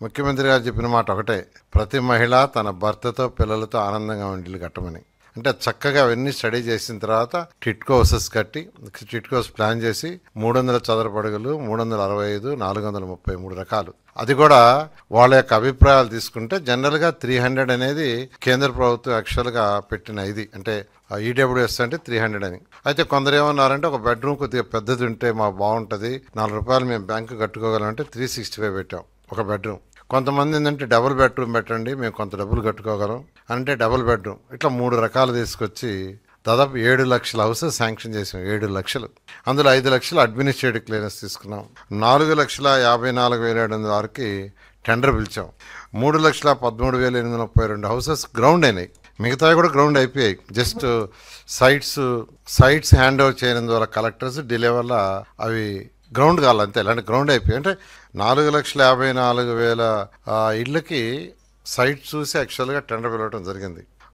ముఖ్యమంత్రి గారు చెప్పిన మాట ఒకటే, ప్రతి మహిళ తన భర్తతో పిల్లలతో ఆనందంగా ఉండి కట్టమని. అంటే చక్కగా అవన్నీ స్టడీ చేసిన తర్వాత టిట్కో హౌసెస్ కట్టి, టిట్కోస్ ప్లాన్ చేసి 300 చదరపు అడుగులు, 365, 433 రకాలు. అది కూడా వాళ్ళ యొక్క అభిప్రాయాలు తీసుకుంటే జనరల్గా 300 అనేది కేంద్ర ప్రభుత్వం యాక్చువల్గా పెట్టిన ఇది, అంటే ఈడబ్ల్యూఎస్ అంటే 300 అని. అయితే కొందరు ఏమన్నారంటే ఒక బెడ్రూమ్ కొద్దిగా పెద్దది ఉంటే మాకు బాగుంటుంది, ₹4 మేము బ్యాంకు కట్టుకోగలం అంటే 365 పెట్టాం ఒక బెడ్రూమ్. కొంతమంది ఏంటంటే డబుల్ బెడ్రూమ్ పెట్టండి మేము కొంత డబ్బులు కట్టుకోగలం అంటే డబుల్ బెడ్రూమ్. ఇట్లా 3 రకాలు తీసుకొచ్చి దాదాపు 7 లక్షల హౌసెస్ శాంక్షన్ చేసాం. 7 లక్షలు, అందులో 5 లక్షలు అడ్మినిస్ట్రేటివ్ క్లియరెన్స్ తీసుకున్నాం. 4,54,700 వరకు టెండర్ పిలిచాం. 3,13,832 హౌసెస్ గ్రౌండ్ అయినాయి. మిగతావి కూడా గ్రౌండ్ అయిపోయాయి. జస్ట్ సైట్స్ హ్యాండ్ ఓవర్ చేయడం ద్వారా కలెక్టర్స్ డిలే వల్ల అవి గ్రౌండ్ కావాలంతే. ఇలాంటి గ్రౌండ్ అయిపోయి అంటే 4,54,000 ఇళ్ళకి సైట్ చూసి యాక్చువల్గా టెండర్ పిలవడం జరిగింది.